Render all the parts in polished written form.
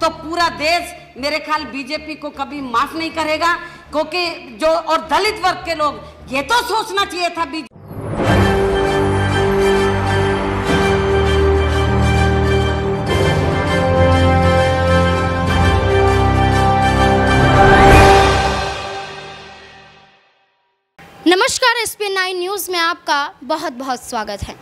तो पूरा देश मेरे ख्याल बीजेपी को कभी माफ नहीं करेगा, क्योंकि जो और दलित वर्ग के लोग, ये तो सोचना चाहिए था बीजेपी। नमस्कार, SP9 न्यूज़ में आपका बहुत बहुत स्वागत है।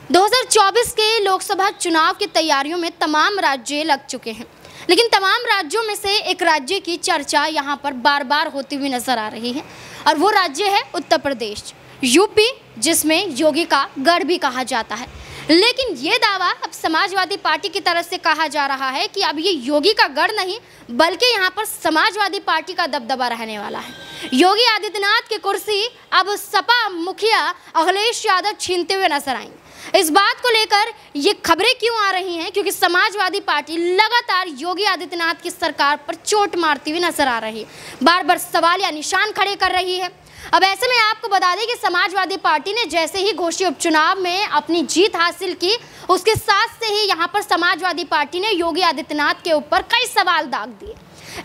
2024 के लोकसभा चुनाव की तैयारियों में तमाम राज्य लग चुके हैं, लेकिन तमाम राज्यों में से एक राज्य की चर्चा यहां पर बार बार होती हुई नजर आ रही है और वो राज्य है उत्तर प्रदेश, यूपी, जिसमें योगी का गढ़ भी कहा जाता है। लेकिन ये दावा अब समाजवादी पार्टी की तरफ से कहा जा रहा है कि अब ये योगी का गढ़ नहीं, बल्कि यहाँ पर समाजवादी पार्टी का दबदबा रहने वाला है। योगी आदित्यनाथ की कुर्सी अब सपा मुखिया अखिलेश यादव छीनते हुए नजर आएंगे। इस बात को लेकर ये खबरें क्यों आ रही हैं? क्योंकि समाजवादी पार्टी लगातार योगी आदित्यनाथ की सरकार पर चोट मारती हुई नजर आ रही है, बार बार सवाल या निशान खड़े कर रही है। अब ऐसे में आपको बता दें कि समाजवादी पार्टी ने जैसे ही घोषी उपचुनाव में अपनी जीत हासिल की, उसके साथ से ही यहाँ पर समाजवादी पार्टी ने योगी आदित्यनाथ के ऊपर कई सवाल दाग दिए।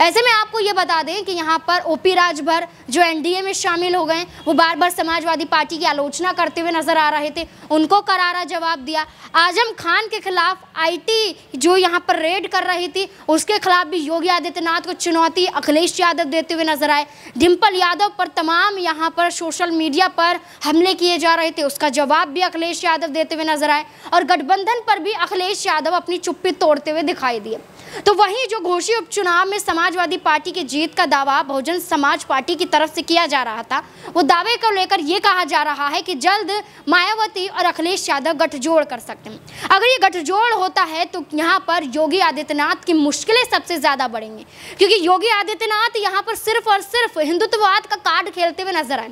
ऐसे में आपको ये बता दें कि यहाँ पर OP राजभर जो NDA में शामिल हो गए, वो बार बार समाजवादी पार्टी की आलोचना करते हुए नजर आ रहे थे, उनको करारा जवाब दिया। आजम खान के खिलाफ IT जो यहाँ पर रेड कर रही थी, उसके खिलाफ भी योगी आदित्यनाथ को चुनौती अखिलेश यादव देते हुए नजर आए। डिम्पल यादव पर तमाम यहाँ पर सोशल मीडिया पर हमले किए जा रहे थे, उसका जवाब भी अखिलेश यादव देते हुए नजर आए और गठबंधन पर भी अखिलेश यादव अपनी चुप्पी तोड़ते हुए दिखाई दिए। तो वहीं जो घोषी उपचुनाव में समाजवादी पार्टी की जीत का दावा बहुजन समाज पार्टी की तरफ से किया जा रहा था, वो दावे को लेकर ये कहा जा रहा है कि जल्द मायावती और अखिलेश यादव गठजोड़ कर सकते हैं। अगर ये गठजोड़ होता है तो यहाँ पर योगी आदित्यनाथ की मुश्किलें सबसे ज़्यादा बढ़ेंगी, क्योंकि योगी आदित्यनाथ यहाँ पर सिर्फ और सिर्फ हिंदुत्ववाद का कार्ड खेलते हुए नजर आए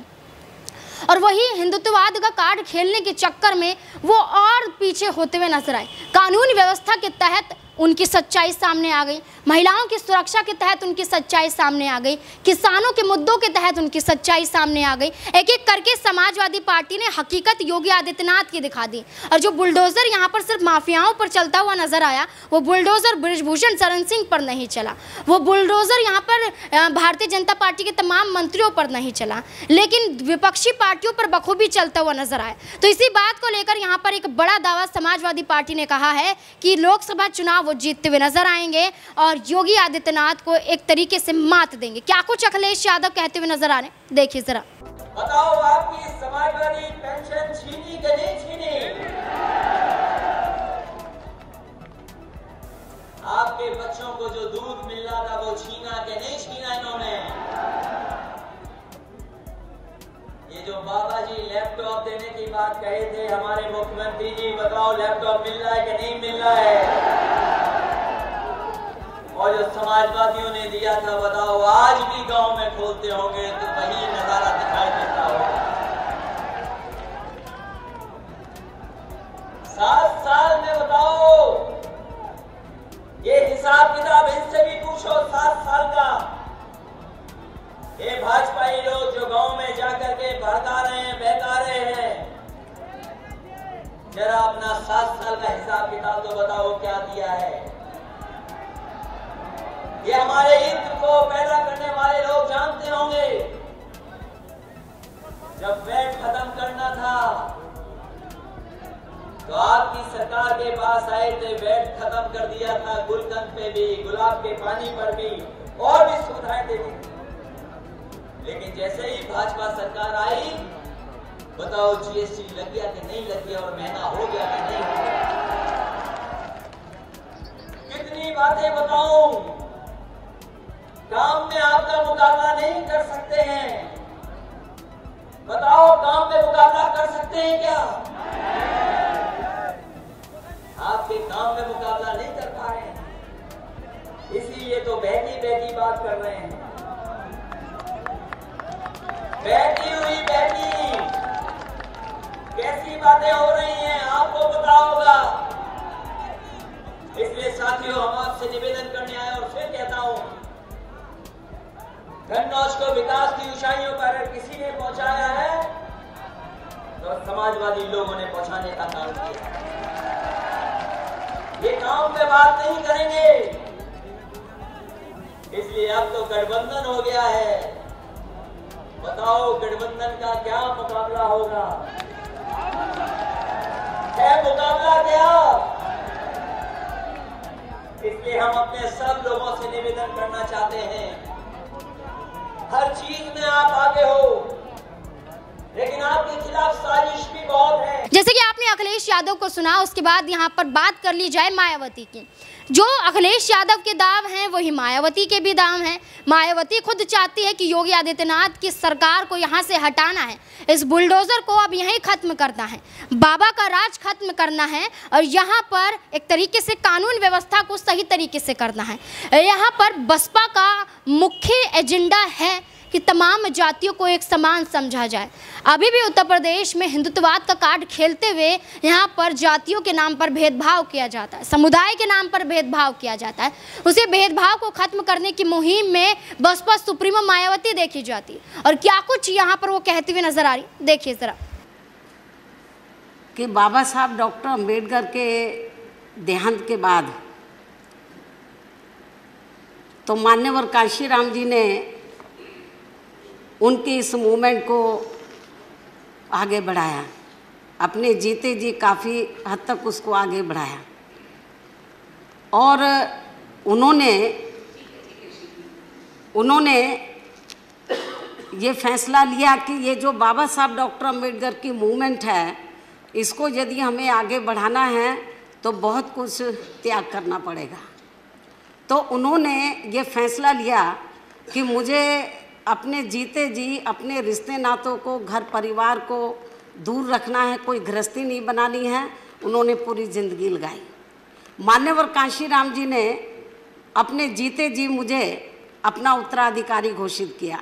और वही हिंदुत्ववाद का कार्ड खेलने के चक्कर में वो और पीछे होते हुए नजर आए। कानून व्यवस्था के तहत उनकी सच्चाई सामने आ गई, महिलाओं की सुरक्षा के तहत उनकी सच्चाई सामने आ गई, किसानों के मुद्दों के तहत उनकी सच्चाई सामने आ गई। एक एक करके समाजवादी पार्टी ने हकीकत योगी आदित्यनाथ की दिखा दी और जो बुलडोजर यहाँ पर सिर्फ माफियाओं पर चलता हुआ नजर आया, वो बुलडोजर बृजभूषण शरण सिंह पर नहीं चला, वो बुलडोजर यहाँ पर भारतीय जनता पार्टी के तमाम मंत्रियों पर नहीं चला, लेकिन विपक्षी पार्टियों पर बखूबी चलता हुआ नजर आया। तो इसी बात को लेकर यहाँ पर एक बड़ा दावा समाजवादी पार्टी ने कहा है कि लोकसभा चुनाव वो जीतते हुए नजर आएंगे और योगी आदित्यनाथ को एक तरीके से मात देंगे। क्या कुछ अखिलेश यादव कहते हुए नजर आ रहे हैं, देखिए जरा। बताओ, आपकी समाजवादी पेंशन छीनी कि नहीं छीनी? आपके बच्चों को जो दूध मिल रहा था वो छीना कि नहीं छीना इन्होंने? ये जो बाबा जी लैपटॉप देने की बात कहे थे हमारे मुख्यमंत्री जी, बताओ लैपटॉप मिल रहा है कि नहीं मिल रहा है? और जो समाजवादियों ने दिया था, बताओ आज भी गांव में खोलते होंगे तो वही नजारा दिखाई देता होगा। 7 साल में बताओ, ये हिसाब किताब इनसे भी पूछो 7 साल का। ये भाजपाई लोग जो गांव में जाकर के भड़का रहे हैं, बहका रहे हैं, जरा अपना 7 साल का हिसाब किताब तो बताओ क्या दिया है। ये हमारे हित को पैदा करने वाले लोग जानते होंगे, जब वैट खत्म करना था तो आपकी सरकार के पास आए थे, वैट खत्म कर दिया था, गुलकंद पे भी, गुलाब के पानी पर भी, और भी सुविधाएं दे दी। लेकिन जैसे ही भाजपा सरकार आई, बताओ GST लग गया कि नहीं लग गया और महंगा हो गया कि नहीं हो गया? कितनी बातें बताऊं, काम में आपका मुकाबला नहीं कर सकते हैं। बताओ, काम में मुकाबला कर सकते हैं क्या? आपके काम में मुकाबला नहीं कर पा रहे हैं, इसीलिए तो बैठी बैठी बात कर रहे हैं। बैठी हुई बैठी कैसी बातें हो रही हैं आपको पता होगा। इसलिए साथियों, हम आपसे निवेदन करने आए और फिर कहता हूं, कन्नौज को विकास की ऊंचाइयों पर अगर किसी ने पहुंचाया है तो समाजवादी लोगों ने पहुंचाने का काम किया। ये काम पे बात नहीं करेंगे, अब तो गठबंधन हो गया है। बताओ गठबंधन का क्या मुकाबला होगा? है मुकाबला क्या? इसलिए हम अपने सब लोगों से निवेदन करना चाहते हैं, हर चीज में आप आगे हो, लेकिन आपके खिलाफ साजिश भी बहुत है। जैसे कि आपने अखिलेश यादव को सुना, उसके बाद यहाँ पर बात कर ली जाए मायावती की। जो अखिलेश यादव के दाव हैं वही मायावती के भी दाव हैं। मायावती खुद चाहती है कि योगी आदित्यनाथ की सरकार को यहाँ से हटाना है, इस बुलडोजर को अब यहीं खत्म करना है, बाबा का राज खत्म करना है और यहाँ पर एक तरीके से कानून व्यवस्था को सही तरीके से करना है। यहाँ पर बसपा का मुख्य एजेंडा है कि तमाम जातियों को एक समान समझा जाए। अभी भी उत्तर प्रदेश में हिंदुत्ववाद का कार्ड खेलते हुए यहाँ पर जातियों के नाम पर भेदभाव किया जाता है, समुदाय के नाम पर भेदभाव किया जाता है। उसी भेदभाव को खत्म करने की मुहिम में बसपा सुप्रीमो मायावती देखी जाती है और क्या कुछ यहाँ पर वो कहती हुई नजर आ रही, देखिए जरा। कि बाबा साहब डॉक्टर अंबेडकर के देहांत के बाद तो मान्यवर कांशीराम जी ने उनकी इस मूवमेंट को आगे बढ़ाया, अपने जीते जी काफ़ी हद तक उसको आगे बढ़ाया और उन्होंने ये फैसला लिया कि ये जो बाबा साहब डॉक्टर अंबेडकर की मूवमेंट है, इसको यदि हमें आगे बढ़ाना है तो बहुत कुछ त्याग करना पड़ेगा। तो उन्होंने ये फैसला लिया कि मुझे अपने जीते जी अपने रिश्ते नातों को, घर परिवार को दूर रखना है, कोई गृहस्थी नहीं बनानी है। उन्होंने पूरी ज़िंदगी लगाई। मान्यवर कांशीराम जी ने अपने जीते जी मुझे अपना उत्तराधिकारी घोषित किया।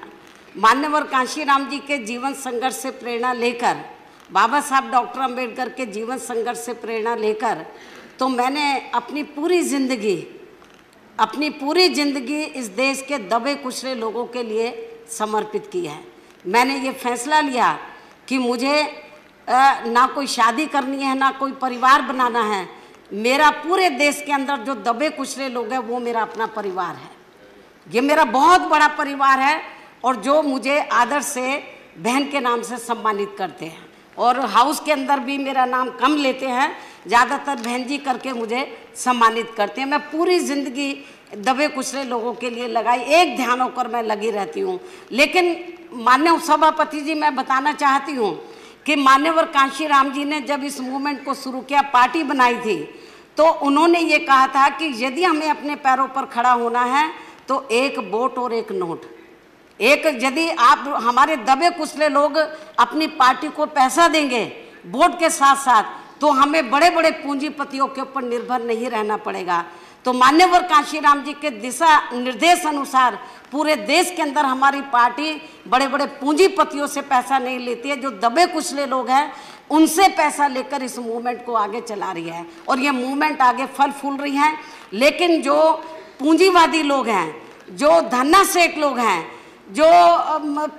मान्यवर कांशीराम जी के जीवन संघर्ष से प्रेरणा लेकर, बाबा साहब डॉक्टर अंबेडकर के जीवन संघर्ष से प्रेरणा लेकर तो मैंने अपनी पूरी ज़िंदगी इस देश के दबे कुचले लोगों के लिए समर्पित की है। मैंने ये फैसला लिया कि मुझे ना कोई शादी करनी है, ना कोई परिवार बनाना है। मेरा पूरे देश के अंदर जो दबे कुचले लोग हैं वो मेरा अपना परिवार है। ये मेरा बहुत बड़ा परिवार है और जो मुझे आदर से बहन के नाम से सम्मानित करते हैं और हाउस के अंदर भी मेरा नाम कम लेते हैं, ज़्यादातर बहन जी करके मुझे सम्मानित करते हैं। मैं पूरी ज़िंदगी दबे कुचले लोगों के लिए लगाई, एक ध्यान होकर मैं लगी रहती हूँ। लेकिन माननीय सभापति जी, मैं बताना चाहती हूँ कि मान्यवर कांशीराम जी ने जब इस मूवमेंट को शुरू किया, पार्टी बनाई थी, तो उन्होंने ये कहा था कि यदि हमें अपने पैरों पर खड़ा होना है तो एक वोट और एक नोट। यदि आप हमारे दबे कुचले लोग अपनी पार्टी को पैसा देंगे वोट के साथ साथ, तो हमें बड़े बड़े पूंजीपतियों के ऊपर निर्भर नहीं रहना पड़ेगा। तो मान्यवर कांशीराम जी के दिशा निर्देश अनुसार पूरे देश के अंदर हमारी पार्टी बड़े बड़े पूंजीपतियों से पैसा नहीं लेती है, जो दबे कुचले लोग हैं उनसे पैसा लेकर इस मूवमेंट को आगे चला रही है और ये मूवमेंट आगे फल फूल रही है। लेकिन जो पूंजीवादी लोग हैं, जो धन्ना सेठ लोग हैं, जो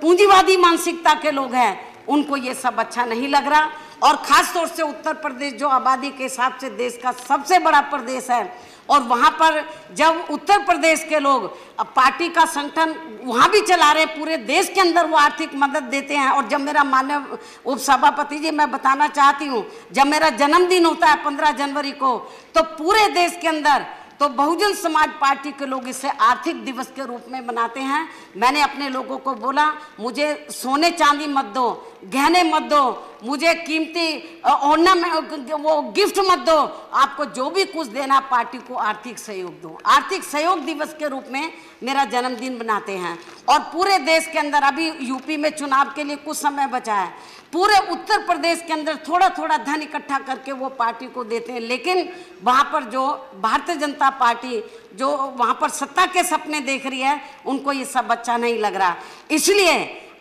पूंजीवादी मानसिकता के लोग हैं, उनको ये सब अच्छा नहीं लग रहा। और ख़ास तौर से उत्तर प्रदेश जो आबादी के हिसाब से देश का सबसे बड़ा प्रदेश है, और वहाँ पर जब उत्तर प्रदेश के लोग पार्टी का संगठन वहाँ भी चला रहे, पूरे देश के अंदर वो आर्थिक मदद देते हैं। और जब मेरा माननीय उपसभापति जी, मैं बताना चाहती हूँ, जब मेरा जन्मदिन होता है 15 जनवरी को, तो पूरे देश के अंदर तो बहुजन समाज पार्टी के लोग इसे आर्थिक दिवस के रूप में मनाते हैं। मैंने अपने लोगों को बोला, मुझे सोने चांदी मत दो, गहने मत दो, मुझे कीमती ऑर्नामेंट वो गिफ्ट मत दो, आपको जो भी कुछ देना पार्टी को आर्थिक सहयोग दो। आर्थिक सहयोग दिवस के रूप में मेरा जन्मदिन मनाते हैं। और पूरे देश के अंदर अभी यूपी में चुनाव के लिए कुछ समय बचा है, पूरे उत्तर प्रदेश के अंदर थोड़ा थोड़ा धन इकट्ठा करके वो पार्टी को देते हैं। लेकिन वहाँ पर जो भारतीय जनता पार्टी जो वहाँ पर सत्ता के सपने देख रही है, उनको ये सब अच्छा नहीं लग रहा। इसलिए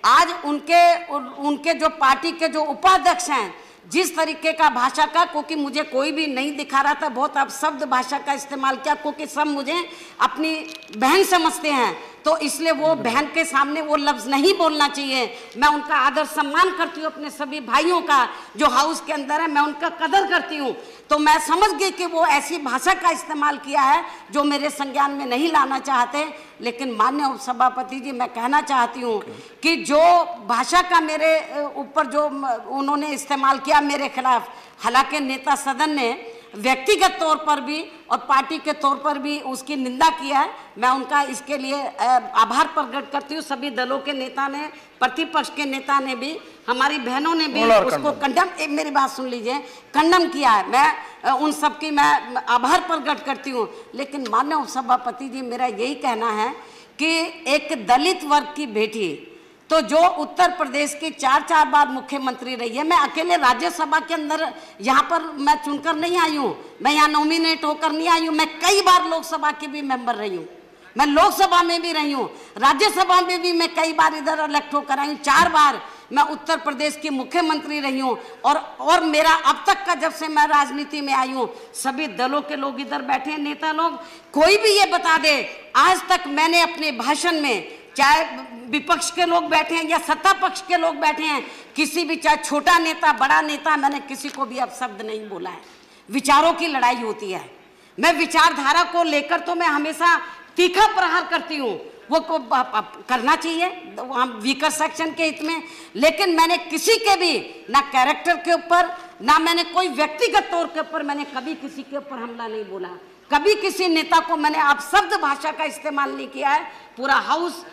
आज उनके जो पार्टी के जो उपाध्यक्ष हैं, जिस तरीके का भाषा का, क्योंकि मुझे कोई भी नहीं दिखा रहा था, बहुत अपशब्द भाषा का इस्तेमाल किया, क्योंकि सब मुझे अपनी बहन समझते हैं, तो इसलिए वो बहन के सामने वो लफ्ज़ नहीं बोलना चाहिए। मैं उनका आदर सम्मान करती हूँ, अपने सभी भाइयों का जो हाउस के अंदर है, मैं उनका कदर करती हूँ। तो मैं समझ गई कि वो ऐसी भाषा का इस्तेमाल किया है जो मेरे संज्ञान में नहीं लाना चाहते। लेकिन माननीय उपसभापति जी, मैं कहना चाहती हूँ कि जो भाषा का मेरे ऊपर जो उन्होंने इस्तेमाल किया मेरे खिलाफ, हालांकि नेता सदन ने व्यक्तिगत तौर पर भी और पार्टी के तौर पर भी उसकी निंदा किया है, मैं उनका इसके लिए आभार प्रकट करती हूँ। सभी दलों के नेता ने, प्रतिपक्ष के नेता ने भी, हमारी बहनों ने भी उसको कंडम, मेरी बात सुन लीजिए, कंडम किया है। मैं उन सबकी मैं आभार प्रकट करती हूँ। लेकिन माननीय उपसभापति जी, मेरा यही कहना है कि एक दलित वर्ग की बेटी, तो जो उत्तर प्रदेश की 4 बार मुख्यमंत्री रही है, मैं अकेले राज्यसभा के अंदर यहाँ पर मैं चुनकर नहीं आई हूँ, मैं यहाँ नॉमिनेट होकर नहीं आई हूँ, मैं कई बार लोकसभा की भी मेंबर रही हूँ, मैं लोकसभा में भी रही हूँ, राज्यसभा में भी मैं कई बार इधर इलेक्ट होकर आई हूँ, 4 बार मैं उत्तर प्रदेश की मुख्यमंत्री रही हूँ। और मेरा अब तक का, जब से मैं राजनीति में आई हूँ, सभी दलों के लोग इधर बैठे हैं, नेता लोग, कोई भी ये बता दे, आज तक मैंने अपने भाषण में, चाहे विपक्ष के लोग बैठे हैं या सत्ता पक्ष के लोग बैठे हैं, किसी भी, चाहे छोटा नेता बड़ा नेता, मैंने किसी को भी अपशब्द नहीं बोला है। विचारों की लड़ाई होती है, मैं विचारधारा को लेकर तो मैं हमेशा तीखा प्रहार करती हूँ, वो को करना चाहिए हम वीकर सेक्शन के हित में, लेकिन मैंने किसी के भी ना कैरेक्टर के ऊपर, ना मैंने कोई व्यक्तिगत तौर के ऊपर मैंने कभी किसी के ऊपर हमला नहीं बोला, कभी किसी नेता को मैंने अपशब्द भाषा का इस्तेमाल नहीं किया है। पूरा हाउस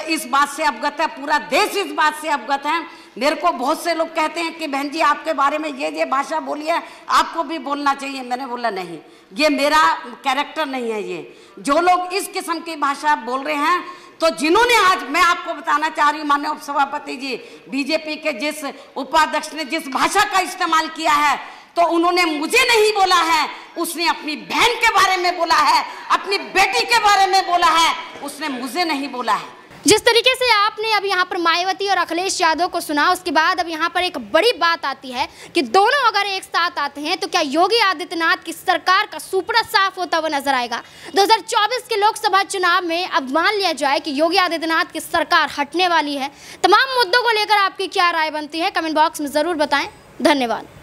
इस बात से अवगत है, पूरा देश इस बात से अवगत है। मेरे को बहुत से लोग कहते हैं कि बहन जी आपके बारे में ये भाषा बोली है, आपको भी बोलना चाहिए। मैंने बोला नहीं, ये मेरा कैरेक्टर नहीं है। ये जो लोग इस किस्म की भाषा बोल रहे हैं, तो जिन्होंने, आज मैं आपको बताना चाह रही हूँ माननीय उपसभापति जी, बीजेपी के जिस उपाध्यक्ष ने जिस भाषा का इस्तेमाल किया है, तो उन्होंने मुझे नहीं बोला है, उसने अपनी बहन के बारे में बोला है, अपनी बेटी के बारे में बोला है, उसने मुझे नहीं बोला है। जिस तरीके से आपने अब यहाँ पर मायावती और अखिलेश यादव को सुना, उसके बाद अब यहाँ पर एक बड़ी बात आती है कि दोनों अगर एक साथ आते हैं तो क्या योगी आदित्यनाथ की सरकार का सुपड़ा साफ होता हुआ नजर आएगा। 2024 के लोकसभा चुनाव में अब मान लिया जाए कि योगी आदित्यनाथ की सरकार हटने वाली है। तमाम मुद्दों को लेकर आपकी क्या राय बनती है, कमेंट बॉक्स में जरूर बताएं। धन्यवाद।